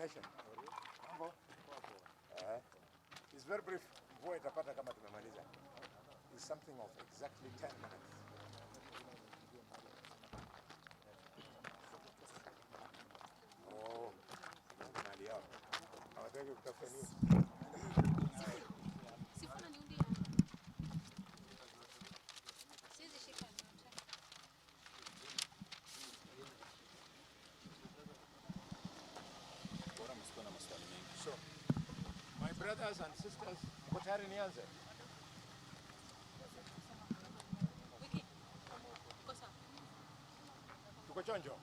explanation. Mambo? It's very brief. Mvua itapata kama tumemaliza. It's something of exactly 10 minutes. Oh, nali yao. Hawataki kutafuta news. Sifuna niundia. Siwezi shika nota. Bora msikuwe na maswali mengi. So, my brothers and sisters, mko tayari nianze? Wiki. Kosa. Tuko chonjo?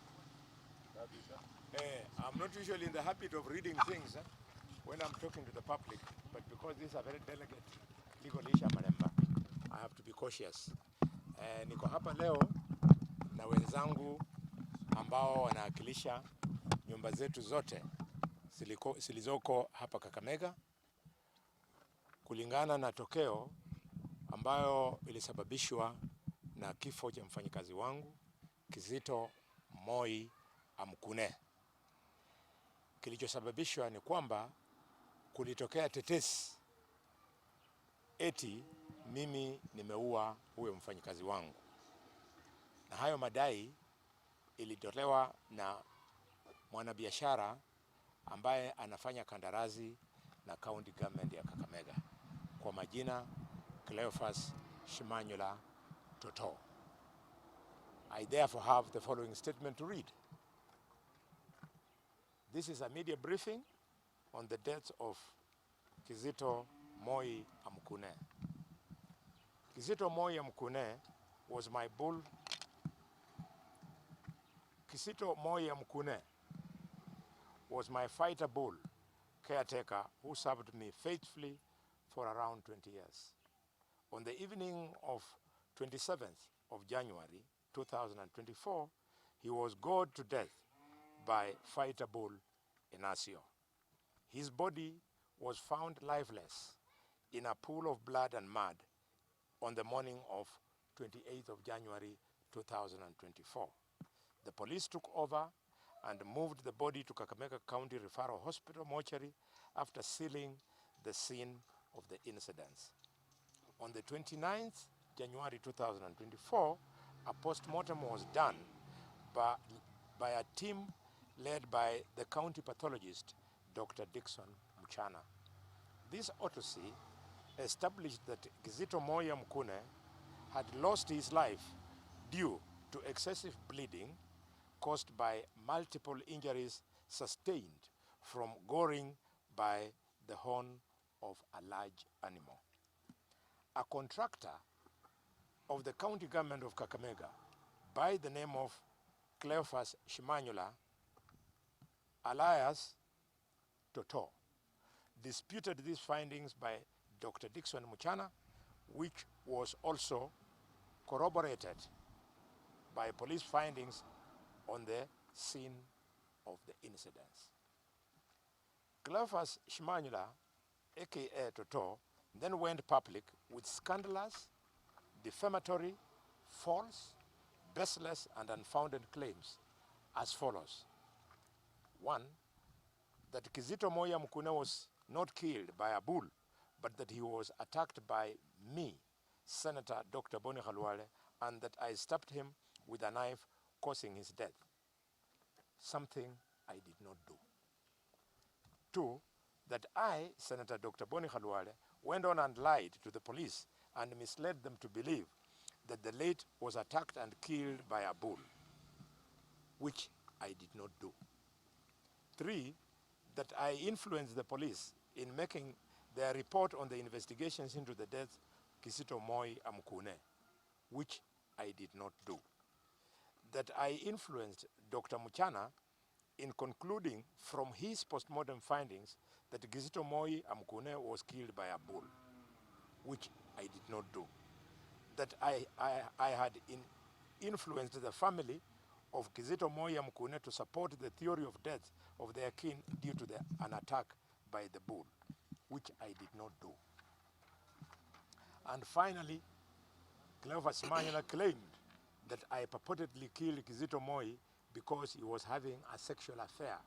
I'm not usually in the habit of reading things when I'm talking to the public, but because this is a very delicate legal issue, I have to be cautious. Niko hapa leo na wenzangu ambao wanawakilisha nyumba zetu zote zilizoko hapa Kakamega, kulingana na tokeo ambayo ilisababishwa na kifo cha mfanyikazi wangu Kizito Moi Amkune. Kilichosababishwa ni kwamba kulitokea tetesi eti mimi nimeua huyo mfanyikazi wangu, na hayo madai ilitolewa na mwanabiashara ambaye anafanya kandarasi na county government ya Kakamega kwa majina Shimanyula Toto. I therefore have the following statement to read. This is a media briefing on the death of Kizito Moi Amkune. Kizito Moi Amkune was my bull. Kizito Moi Amkune was my fighter bull caretaker who served me faithfully for around 20 years. On the evening of 27th of January 2024, he was gored to death by fighter bull Inacio. His body was found lifeless in a pool of blood and mud on the morning of 28th of January 2024. The police took over and moved the body to Kakamega County Referral Hospital mortuary after sealing the scene of the incidents. On the 29th January 2024, a post-mortem was done by a team led by the county pathologist, Dr. Dickson Mchana. This autopsy established that Kizito Moi Amkune had lost his life due to excessive bleeding caused by multiple injuries sustained from goring by the horn of a large animal. A contractor of the county government of Kakamega by the name of Shimanyula alias Toto disputed these findings by Dr. Dickson Mchana, which was also corroborated by police findings on the scene of the incidents. Shimanyula, aka Toto, then went public with scandalous, defamatory, false, baseless, and unfounded claims as follows. 1, that Kizito Moi Amkune was not killed by a bull, but that he was attacked by me, Senator Dr. Khalwale, and that I stabbed him with a knife, causing his death. Something I did not do. 2, that I, Senator Dr. Khalwale, went on and lied to the police and misled them to believe that the late was attacked and killed by a bull, which I did not do. 3, that I influenced the police in making their report on the investigations into the death of Kizito Moi Amkune, which I did not do. That I influenced Dr. Mchana in concluding from his postmortem findings that Kizito Moi Amkune was killed by a bull, which I did not do. That I had influenced the family of Kizito Moi Amkune to support the theory of death of their kin due to an attack by the bull, which I did not do. And finally, Shimanyula claimed that I purportedly killed Kizito Moi because he was having a sexual affair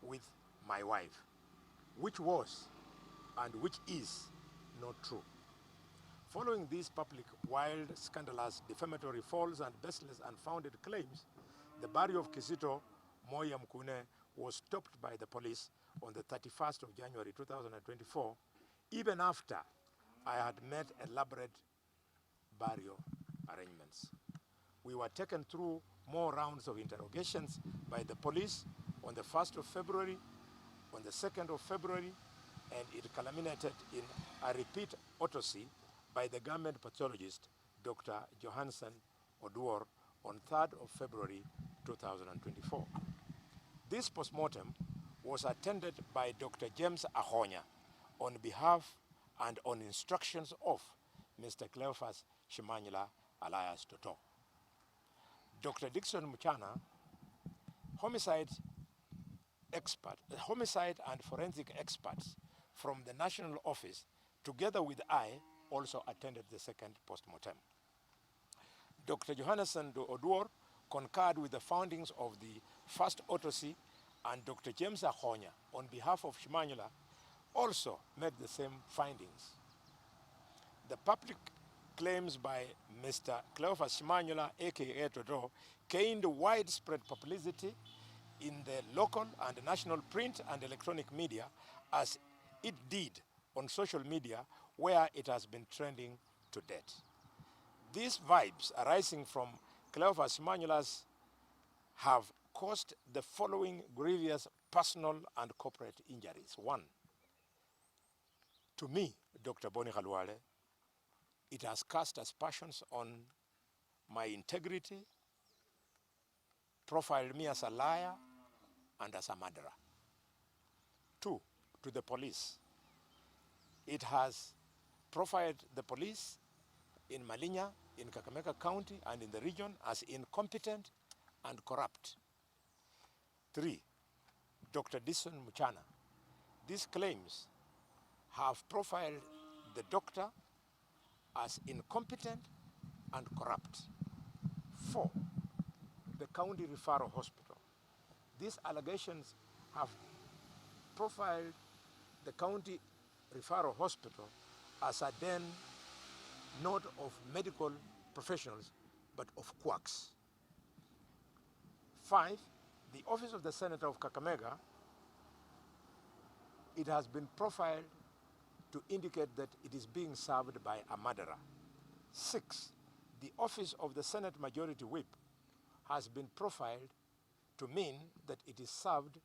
with my wife, which was and which is not true. Following these public, wild, scandalous, defamatory, false and baseless unfounded claims, the burial of Kizito Moya Mkune was stopped by the police on the 31st of January 2024, even after I had made elaborate burial arrangements. We were taken through more rounds of interrogations by the police on the 1st of February, on the 2nd of February, and it culminated in a repeat autopsy by the government pathologist, Dr. Johansen Oduor, on 3rd of February 2024. This postmortem was attended by Dr. James Ahonya on behalf and on instructions of Mr. Cleophas Shimanyula alias Toto. Dr. Dixon Muchana, homicide and forensic experts from the national office, together with I, also attended the second postmortem. Dr. Johansen Oduor concurred with the findings of the first autopsy, and Dr. James Ahonya, on behalf of Shimanyula, also made the same findings. The public claims by Mr. Cleophas Shimanyula, aka Toto, gained widespread publicity in the local and national print and electronic media, as it did on social media, where it has been trending to date. These vibes arising from Cleophas Shimanyula's have caused the following grievous personal and corporate injuries. 1, to me, Dr. Boni Khalwale, it has cast aspersions on my integrity, profiled me as a liar and as a murderer. 2, to the police, it has profiled the police in Malinya, in Kakamega County and in the region as incompetent and corrupt. 3, Dr. Dixon Muchana, these claims have profiled the doctor as incompetent and corrupt. 4, the county referral hospital. These allegations have profiled the county referral hospital as a den not of medical professionals, but of quacks. 5, the office of the Senator of Kakamega, it has been profiled to indicate that it is being served by a murderer. 6, the office of the Senate Majority Whip has been profiled to mean that it is served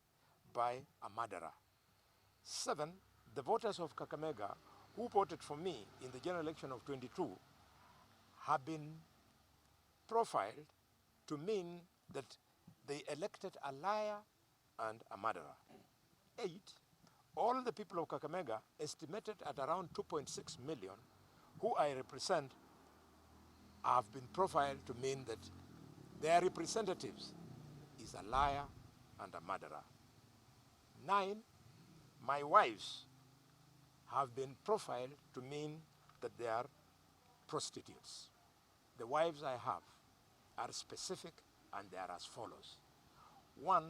by a murderer. 7, the voters of Kakamega who voted for me in the general election of 22 have been profiled to mean that they elected a liar and a murderer. 8, all the people of Kakamega, estimated at around 2.6 million, who I represent, have been profiled to mean that their representatives is a liar and a murderer. 9, my wives have been profiled to mean that they are prostitutes. The wives I have are specific and they are as follows. 1,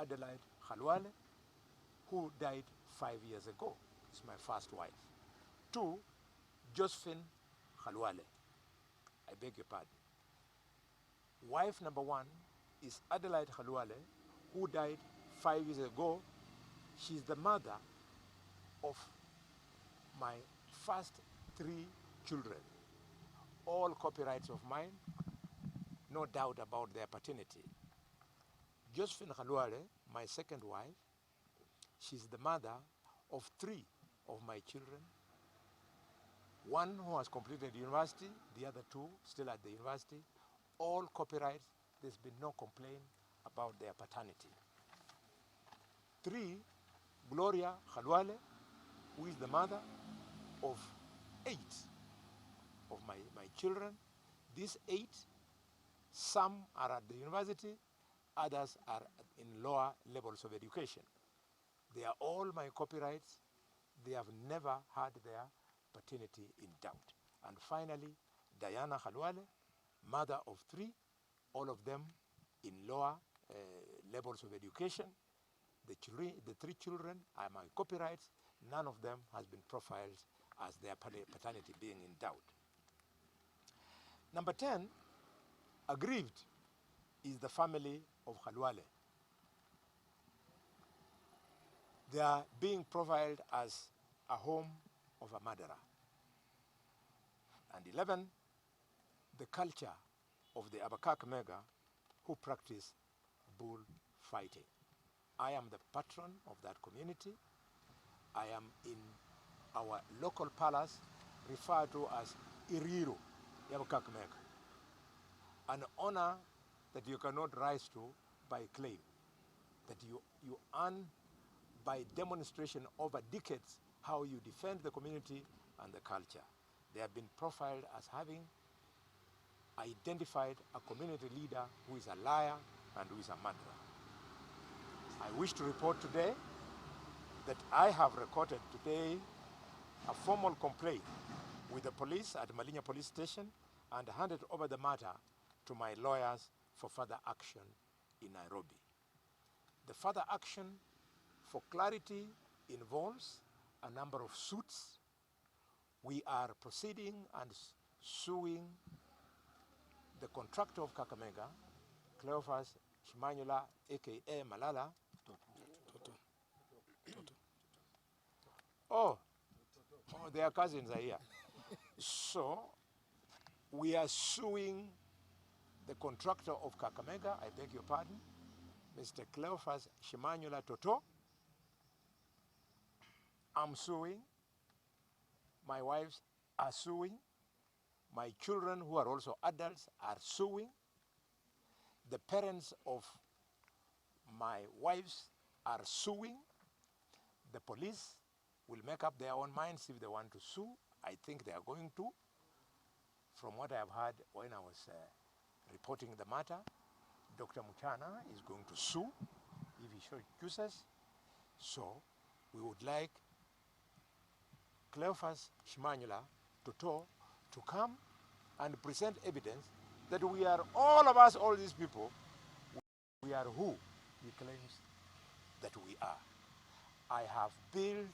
Adelaide Khalwale, who died 5 years ago. It's my first wife. 2, Josephine Khalwale. I beg your pardon. Wife number 1 is Adelaide Khalwale, who died 5 years ago. She's the mother of my first 3 children. All copyrights of mine, no doubt about their paternity. Josephine Khalwale, my second wife, she's the mother of 3 of my children. 1 who has completed university, the other 2 still at the university. All copyrights, there's been no complaint about their paternity. 3, Gloria Khalwale, who is the mother of 8 of my children. These 8, some are at the university, others are in lower levels of education. They are all my copyrights. They have never had their paternity in doubt. And finally, Diana Khalwale, mother of 3, all of them in lower levels of education. The three children are my copyrights. None of them has been profiled as their paternity being in doubt. Number 10, aggrieved is the family of Khalwale. They are being profiled as a home of a murderer. And 11, the culture of the Abakak Mega who practice bullfighting. I am the patron of that community. I am in our local palace referred to as Iriru, Abakak Mega. An honor that you cannot rise to by claim, that you earn by demonstration over decades how you defend the community and the culture. They have been profiled as having identified a community leader who is a liar and who is a murderer. I wish to report today that I have recorded today a formal complaint with the police at Malinya Police Station and handed over the matter to my lawyers for further action in Nairobi. The further action, for clarity, involves a number of suits. We are proceeding and suing the contractor of Kakamega, Cleophas Shimanyula, aka Malala. Toto. Oh, their cousins are here. So, we are suing the contractor of Kakamega, I beg your pardon, Mr. Cleophas Shimanyula Toto. I'm suing. My wives are suing. My children, who are also adults, are suing. The parents of my wives are suing. The police will make up their own minds if they want to sue. I think they are going to. From what I have heard when I was reporting the matter, Dr. Muchana is going to sue if he so chooses. So we would like Cleophas Shimanyula Toto to come and present evidence that we are, all of us, all these people, we are who he claims that we are. I have built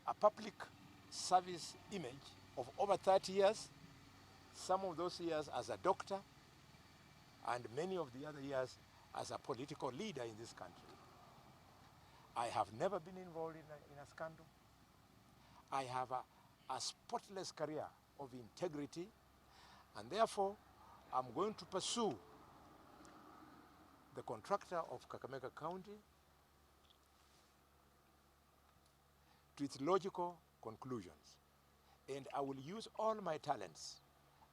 a public service image of over 30 years, some of those years as a doctor, and many of the other years as a political leader in this country. I have never been involved in a scandal. I have a spotless career of integrity, and therefore I'm going to pursue the contractor of Kakamega County to its logical conclusions. And I will use all my talents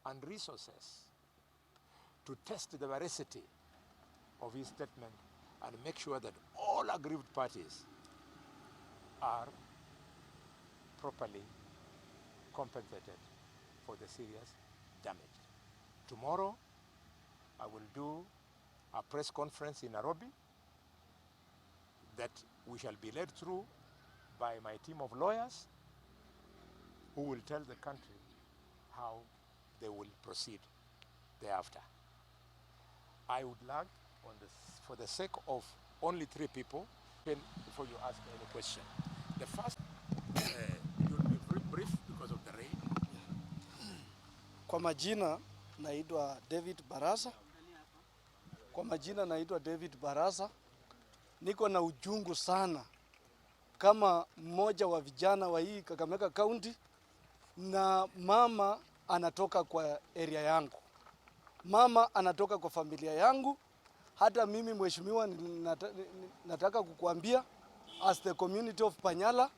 and resources to test the veracity of his statement and make sure that all aggrieved parties are properly compensated for the serious damage. Tomorrow, I will do a press conference in Nairobi that we shall be led through by my team of lawyers who will tell the country how they will proceed thereafter. I would like, for the sake of only 3 people, before you ask any question. The first, it will be very brief because of the rain. Kwa majina naitwa David Barasa. Niko na ujungu sana kama mmoja wa vijana wa hii Kakamega County, na mama anatoka kwa area yangu. Mama anatoka kwa familia yangu. Hata mimi mheshimiwa nataka kukuambia, as the community of Panyala,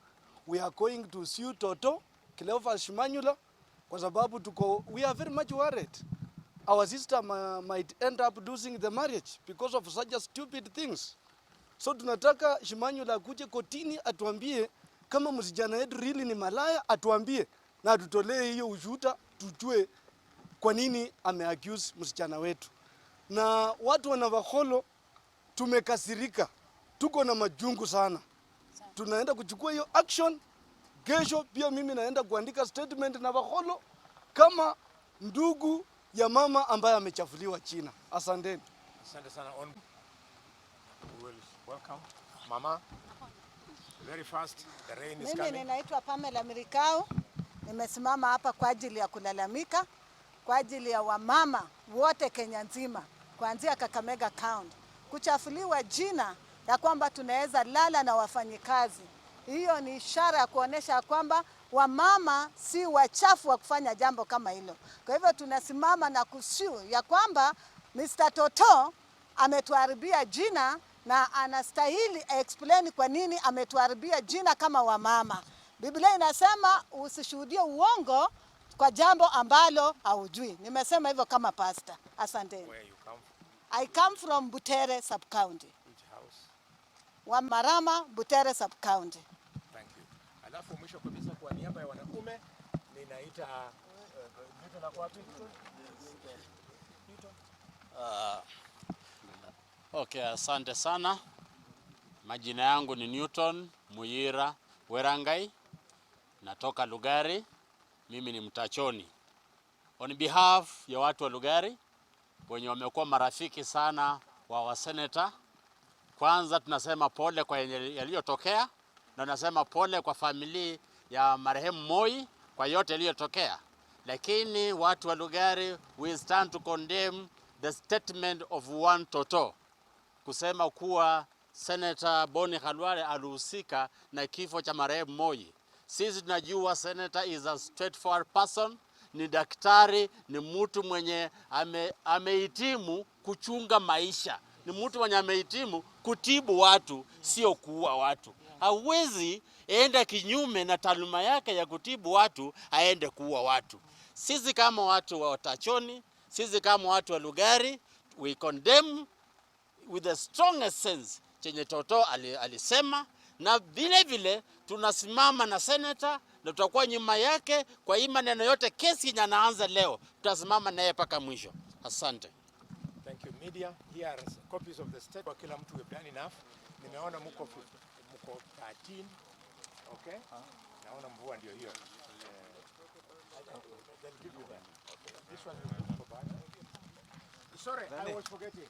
we are going to sue Toto, Cleophas Shimanyula, kwa sababu we are very much worried. Our sister might end up losing the marriage because of such a stupid things. So tunataka Shimanyula akuje kotini atuambie kama msijana yetu really ni malaya, atuambie na atutolee hiyo ushuhuda tujue kwa nini ameaccuse msichana wetu. Na watu wa Navakholo tumekasirika, tuko na majungu sana. Tunaenda kuchukua hiyo action. Kesho pia mimi naenda kuandika statement Navakholo kama ndugu ya mama ambaye amechafuliwa China. Asanteni. Asante sana. We will welcome Mama. Very fast, the rain is Mimi coming. ninaitwa Pamela Mirikao. Nimesimama hapa kwa ajili ya kulalamika kwa ajili ya wamama wote Kenya nzima kuanzia Kakamega County kuchafuliwa jina ya kwamba tunaweza lala na wafanyikazi. Hiyo ni ishara ya kuonesha kwamba wamama si wachafu wa kufanya jambo kama hilo. Kwa hivyo tunasimama na kusiu ya kwamba Mr. Toto ametuharibia jina na anastahili explain kwa nini ametuharibia jina kama wamama. Biblia inasema usishuhudie uongo kwa jambo ambalo haujui. Nimesema hivyo kama pastor. Asanteni. Where you come from? I come from Butere sub-county. Which house? Wa Marama, Butere sub-county. Thank you. Alafu mwisho kabisa kwa niaba ya wanaume ninaita Newton ako wapi? Okay, asante sana. Majina yangu ni Newton Muyira Werangai. Natoka Lugari. Mimi ni mtachoni. On behalf ya watu wa Lugari wenye wamekuwa marafiki sana wa seneta, kwanza tunasema pole kwa yaliyotokea na tunasema pole kwa familia ya marehemu Moi kwa yote yaliyotokea. Lakini watu wa Lugari, we stand to condemn the statement of one Toto kusema kuwa Senator Boni Khalwale alihusika na kifo cha marehemu Moi. Sisi tunajua Senator is a straightforward person, ni daktari, ni mtu mwenye amehitimu kuchunga maisha. Ni mtu mwenye amehitimu kutibu watu, sio kuua watu. Hawezi enda kinyume na taaluma yake ya kutibu watu, aende kuua watu. Sisi kama watu wa Tachoni, sisi kama watu wa Lugari, we condemn with the strongest sense chenye Toto alisema, na vile vile tunasimama na senator na tutakuwa nyuma yake kwa hii maneno yote. Kesi inaanza leo, tutasimama naye mpaka mwisho. Asante. Thank you. Media, here are copies of the state. Kwa kila mtu we've done enough. Nimeona mko 13. Okay? Naona mvua ndio hiyo. They'll give you that. This one will go back. Sorry, I was forgetting.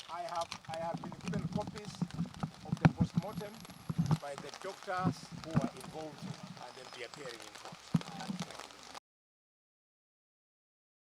I have been given copies of the postmortem by the doctors who are involved and they'll be appearing in court.